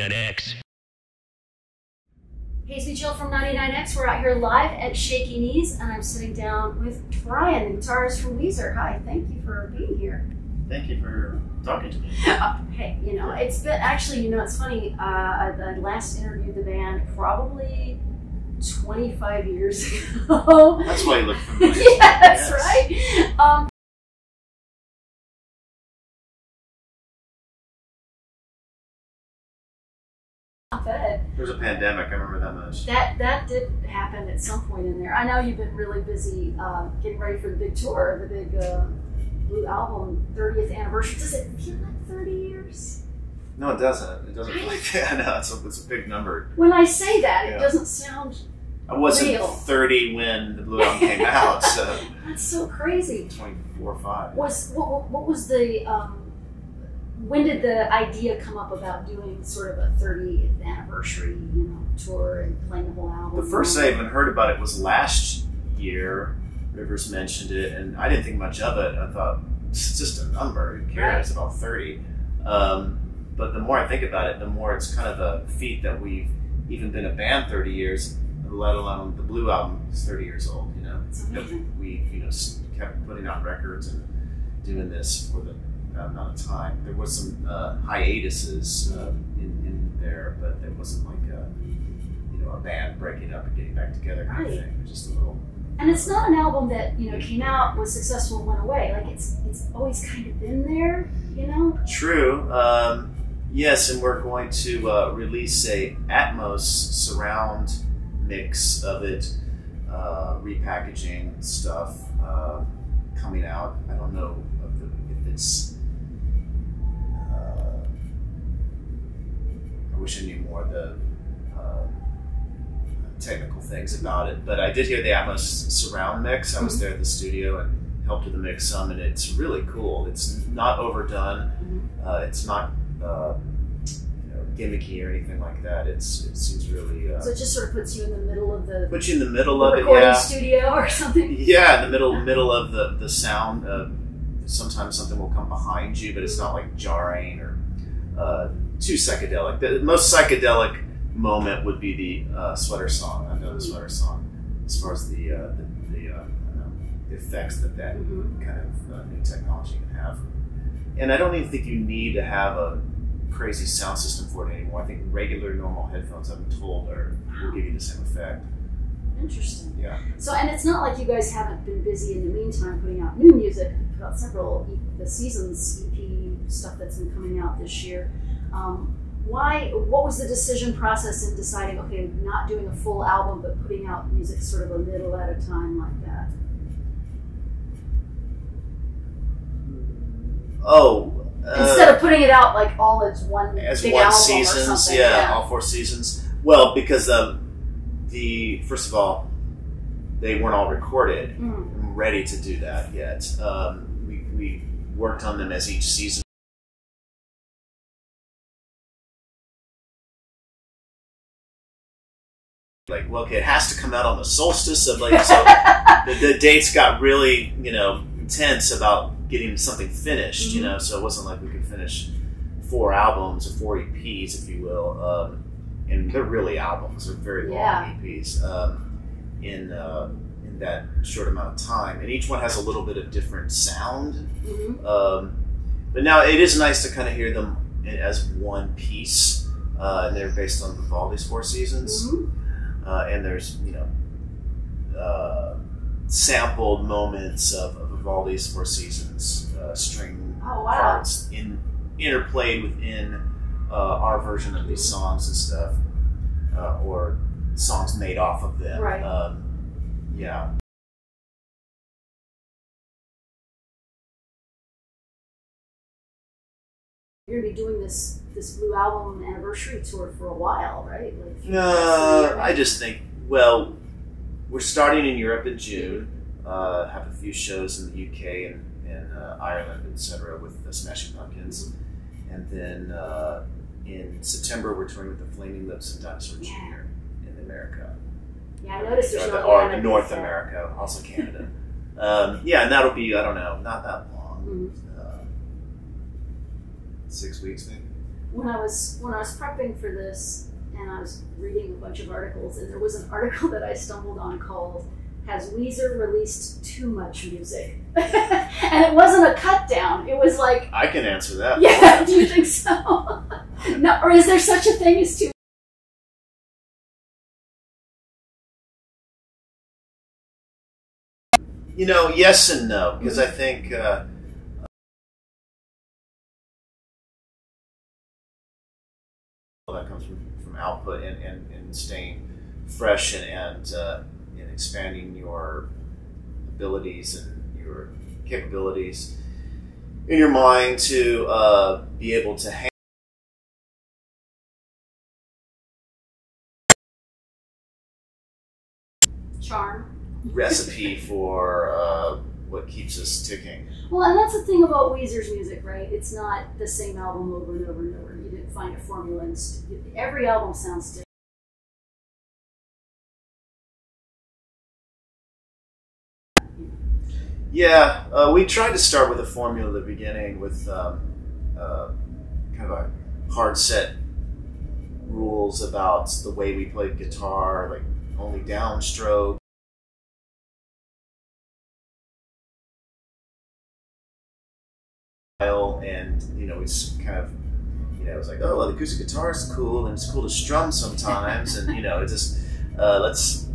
99X. Hey, it's me, Jill from 99X. We're out here live at Shaky Knees, and I'm sitting down with Brian, the guitarist from Weezer. Hi, thank you for being here. Thank you for talking to me. Hey, you know, it's been actually, you know, it's funny. I last interviewed the band probably 25 years ago. That's why you look familiar. Yes, right. There was a pandemic, I remember that much. That did happen at some point in there. I know you've been really busy getting ready for the big tour, the big Blue Album 30th anniversary. Does it feel like 30 years? No, it doesn't. It doesn't feel like that. No, it's a big number. When I say that, it doesn't sound I wasn't real. 30 when the Blue Album came out, so... That's so crazy. 24 or 5. What was the... when did the idea come up about doing sort of a 30th anniversary, you know, tour and playing the whole album? The first I even heard about it was last year. Rivers mentioned it, and I didn't think much of it. I thought, it's just a number. Who cares? It's about 30. But the more I think about it, the more it's kind of a feat that we've even been a band 30 years, let alone the Blue Album is 30 years old. You know, we kept putting out records and doing this for the amount of time. There was some hiatuses in there, but there wasn't like a band breaking up and getting back together kind of thing. It was just a little. And it's not an album that, you know, came out, was successful, and went away. Like it's always kind of been there, you know. True. Yes, and we're going to release a Atmos surround mix of it, repackaging stuff coming out. I don't know if it's. I wish I knew more of the technical things about it, but I did hear the Atmos surround mix. I was there at the studio and helped with the mix some, and it's really cool. It's not overdone. It's not gimmicky or anything like that. It seems really. So it just sort of puts you in the middle of the. Puts you in the middle of it, recording studio or something. Yeah, in the middle of the sound. Sometimes something will come behind you, but it's not like jarring or too psychedelic. The most psychedelic moment would be the sweater song. I know the sweater song, as far as the effects that kind of new technology can have. And I don't even think you need to have a crazy sound system for it anymore. I think regular, normal headphones, I've been told, will give you the same effect. Interesting. Yeah. So, and it's not like you guys haven't been busy in the meantime putting out new music. You've got several the Seasons EP stuff that's been coming out this year. What was the decision process in deciding, okay, not doing a full album, but putting out music sort of a little at a time like that? Instead of putting it out like all as one big album seasons, or something. Yeah, all 4 seasons. Well, because first of all, they weren't all recorded and ready to do that yet. We worked on them as each season. Like, well, okay, it has to come out on the solstice of like, so the dates got really, intense about getting something finished, so it wasn't like we could finish 4 albums or 4 EPs, if you will, and they're really albums, they're very long EPs, in that short amount of time, and each one has a little bit of different sound, but now it is nice to kind of hear them as one piece, and they're based on Vivaldi's 4 Seasons. And there's, sampled moments of Vivaldi's 4 Seasons string parts interplayed within our version of these songs and stuff, or songs made off of them. Right. Yeah. You're going to be doing this Blue Album anniversary tour for a while, right? No, I just think, well, we're starting in Europe in June, have a few shows in the UK and Ireland, etc., with the Smashing Pumpkins. And then in September, we're touring with the Flaming Lips and Dinosaur Jr. in America. Yeah, I noticed there's or North America, also Canada. And that'll be, I don't know, not that long. 6 weeks maybe. when I was prepping for this, and I was reading a bunch of articles, and there was an article that I stumbled on called "Has Weezer Released Too Much Music?" And it wasn't a cut down. It was like, I can answer that. yeah. Do you think so? No, or is there such a thing as too? You know, yes and no, because I think that comes from output and staying fresh and expanding your abilities and your capabilities in your mind to be able to handle Charm. recipe for what keeps us ticking. Well, and that's the thing about Weezer's music, right? It's not the same album over and over and over. You didn't find a formula. And every album sounds different. Yeah, we tried to start with a formula at the beginning with kind of a hard set rules about the way we played guitar, like only downstroke. And we just kind of it was like, oh, well, the acoustic guitar is cool and it's cool to strum sometimes, and it just let's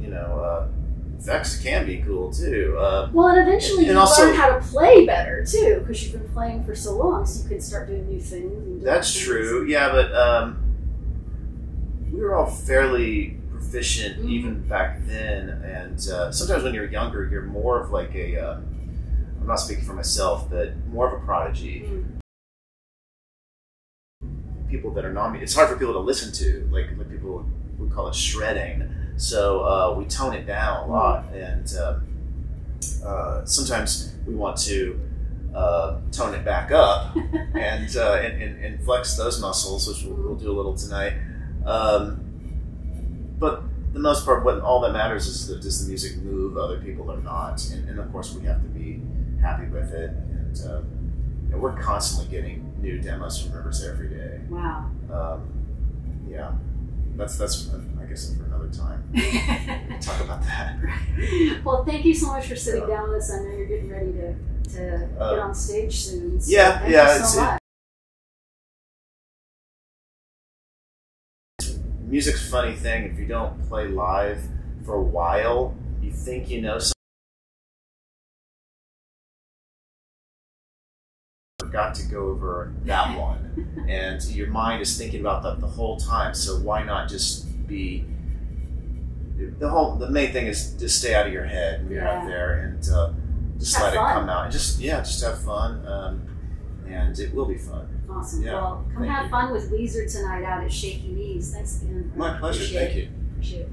effects can be cool too. Well, and eventually you also learn how to play better too, because you've been playing for so long, so you can start doing new things. And that's true, yeah, but we were all fairly proficient even back then, and sometimes when you're younger, you're more of like a I'm not speaking for myself, but more of a prodigy. People that are it's hard for people to listen to, like people would call it shredding. So we tone it down a lot, and sometimes we want to tone it back up and flex those muscles, which we'll do a little tonight. But the most part, all that matters is does the music move other people or not, and of course we have to be happy with it, and we're constantly getting new demos from Rivers every day. Wow. Yeah, that's I guess for another time. Talk about that. Well, thank you so much for sitting down with us. I know you're getting ready to get on stage soon. So yeah, thank you so much. Music's a funny thing. If you don't play live for a while, you think you know something. Forgot to go over that one, and your mind is thinking about that the whole time. So why not just be the main thing is just stay out of your head when you're out there, and just let it come out, and just have fun, and it will be fun. Awesome. Yeah. Well, come have fun with Weezer tonight out at Shaky. Thanks again. My pleasure. Thank you. Appreciate it.